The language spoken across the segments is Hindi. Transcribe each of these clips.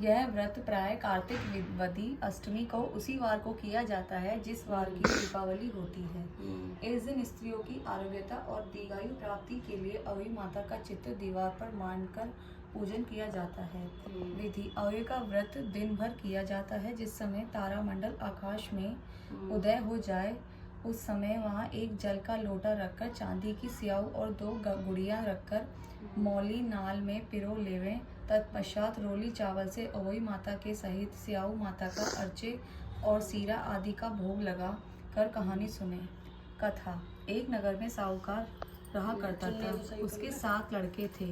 यह व्रत प्राय कार्तिक वदी अष्टमी को उसी वार को किया जाता है जिस वार की दीपावली होती है। इस दिन स्त्रियों की आरोग्यता और दीर्घायु प्राप्ति के लिए अहोई माता का चित्र दीवार पर मानकर पूजन किया जाता है। विधि: अहोई का व्रत दिन भर किया जाता है। जिस समय तारामंडल आकाश में उदय हो जाए उस समय वहाँ एक जल का लोटा रखकर चांदी की स्याऊ और 2 गुड़िया रखकर मौली नाल में पिरो लेवें। तत्पश्चात रोली चावल से अहोई माता के सहित स्याऊ माता का अर्चे और सीरा आदि का भोग लगा कर कहानी सुने। कथा: एक नगर में साहूकार रहा करता था। उसके 7 लड़के थे।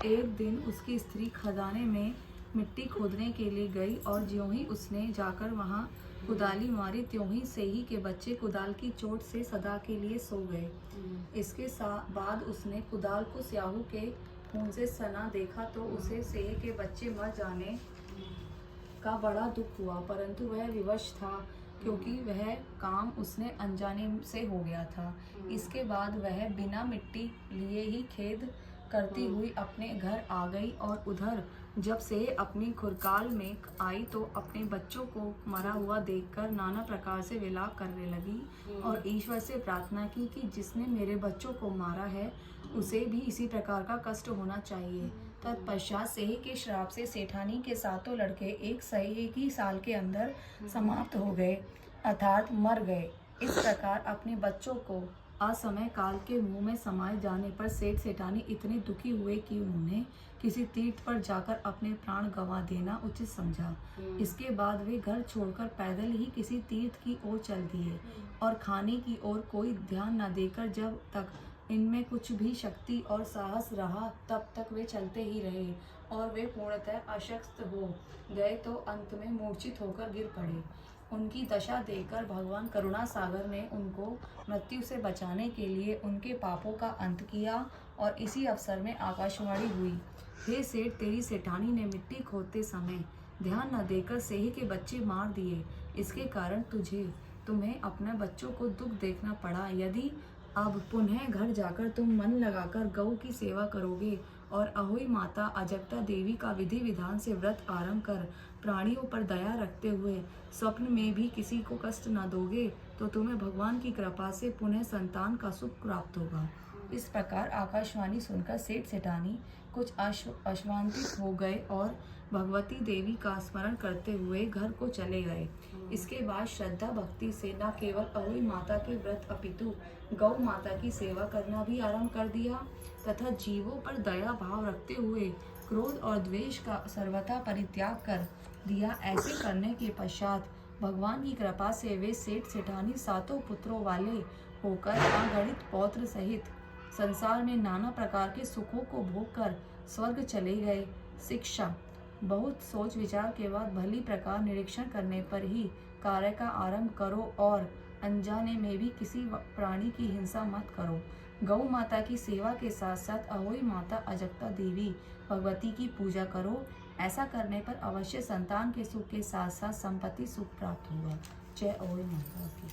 एक दिन उसकी स्त्री खदाने में मिट्टी खोदने के लिए गई और ज्यों ही उसने जाकर वहां कुदाली मारी त्यों ही सेही के बच्चे कुदाल की चोट से सदा के लिए सो गए। इसके बाद उसने कुदाल को स्याहू के खून से सना देखा तो उसे सेही के बच्चे मर जाने का बड़ा दुख हुआ, परंतु वह विवश था क्योंकि वह काम उसने अनजाने से हो गया था। इसके बाद वह बिना मिट्टी लिए ही खेद करती हुई अपने घर आ गई और उधर जब से अपनी खुरकाल में आई तो अपने बच्चों को मरा हुआ देखकर नाना प्रकार से विलाप करने लगी और ईश्वर से प्रार्थना की कि जिसने मेरे बच्चों को मारा है उसे भी इसी प्रकार का कष्ट होना चाहिए। तत्पश्चात सेही के श्राप से सेठानी के 7 लड़के एक ही साल के अंदर समाप्त हो गए अर्थात मर गए। इस प्रकार अपने बच्चों को असमय काल के मुंह में समाये जाने पर सेठ सेठानी इतने दुखी हुए कि उन्होंने किसी तीर्थ पर जाकर अपने प्राण गंवा देना उचित समझा। इसके बाद वे घर छोड़कर पैदल ही किसी तीर्थ की ओर चल दिए और खाने की ओर कोई ध्यान न देकर जब तक इनमें कुछ भी शक्ति और साहस रहा तब तक वे चलते ही रहे और वे पूर्णतः अशक्त हो गए तो अंत में मूर्छित होकर गिर पड़े। उनकी दशा देखकर भगवान करुणा सागर ने उनको मृत्यु से बचाने के लिए उनके पापों का अंत किया और इसी अवसर में आकाशवाणी हुई, हे सेठ, तेरी सेठानी ने मिट्टी खोदते समय ध्यान न देकर सेही के बच्चे मार दिए। इसके कारण तुम्हें अपने बच्चों को दुख देखना पड़ा। यदि अब पुनः घर जाकर तुम मन लगाकर गौ की सेवा करोगे और अहोई माता अजगता देवी का विधि विधान से व्रत आरंभ कर प्राणियों पर दया रखते हुए स्वप्न में भी किसी को कष्ट न दोगे तो तुम्हें भगवान की कृपा से पुनः संतान का सुख प्राप्त होगा। इस प्रकार आकाशवाणी सुनकर सेठ सेठानी कुछ अश्वान्वित हो गए और भगवती देवी का स्मरण करते हुए घर को चले गए। इसके बाद श्रद्धा भक्ति से न केवल अहोई माता के व्रत अपितु गौ माता की सेवा करना भी आरंभ कर दिया तथा जीवों पर दया भाव रखते हुए क्रोध और द्वेष का सर्वथा परित्याग कर दिया। ऐसे करने के पश्चात भगवान की कृपा से वे सेठ सेठानी 7 पुत्रों वाले होकर अगणित पौत्र सहित संसार में नाना प्रकार के सुखों को भोग कर स्वर्ग चले गए। शिक्षा: बहुत सोच विचार के बाद भली प्रकार निरीक्षण करने पर ही कार्य का आरंभ करो और अनजाने में भी किसी प्राणी की हिंसा मत करो। गौ माता की सेवा के साथ साथ अहोई माता अजगता देवी भगवती की पूजा करो। ऐसा करने पर अवश्य संतान के सुख के साथ साथ संपत्ति सुख प्राप्त होगा। जय अहोई माता की।